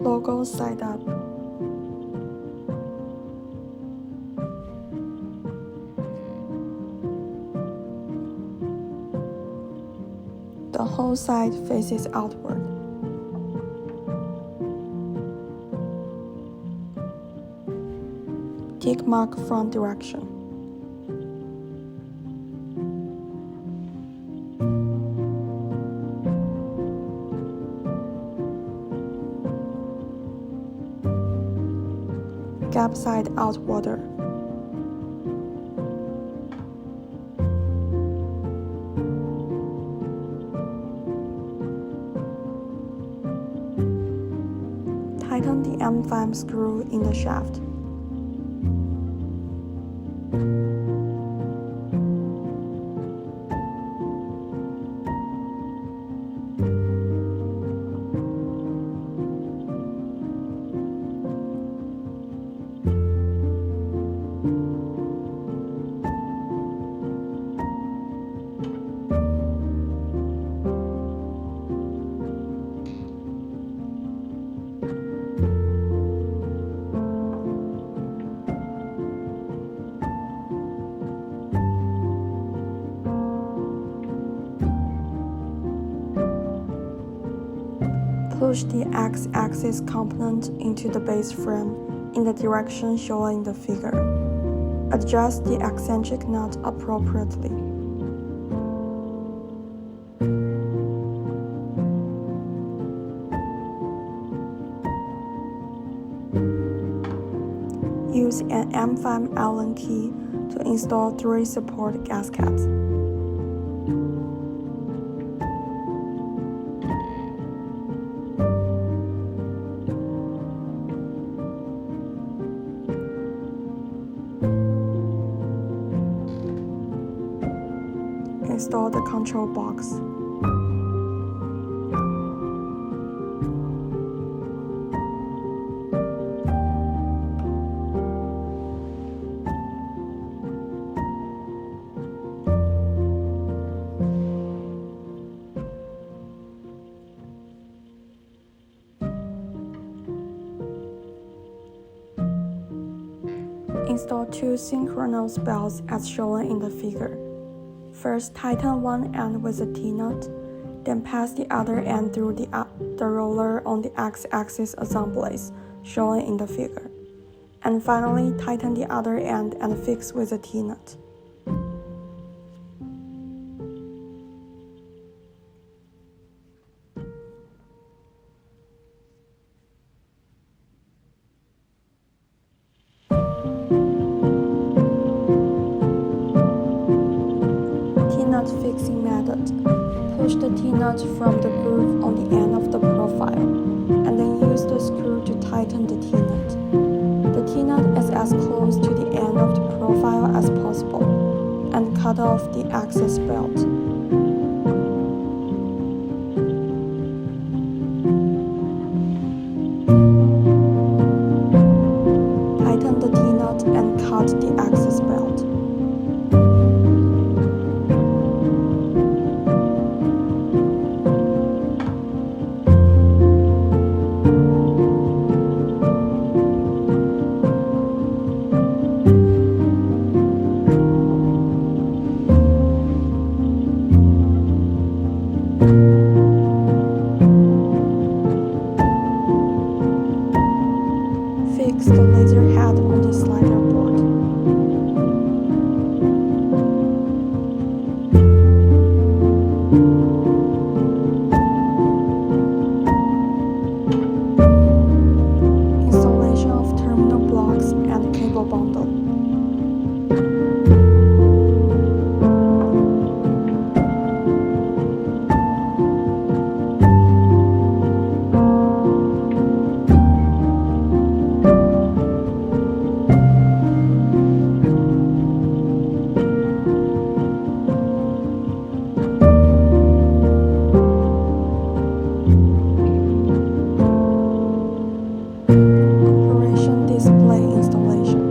Logo side up. The whole side faces outward. Tick mark front direction. Gap side out water. Tighten the M5 screw in the shaft. Push the X-axis component into the base frame in the direction shown in the figure. Adjust the eccentric nut appropriately. Use an M5 Allen key to install 3 support gaskets. Install the control box. Install 2 synchronous belts as shown in the figure. First, tighten one end with a T-nut, then pass the other end through the roller on the X-axis assemblies shown in the figure. And finally, tighten the other end and fix with a T-nut. Fixing method. Push the T-nut from the groove on the end of the profile, and then use the screw to tighten the T-nut. The T-nut is as close to the end of the profile as possible, and cut off the excess belt. Tighten the T-nut and cut the excess belt. Fix the laser head on the slider board. Installation of terminal blocks and cable bundle. Display installation.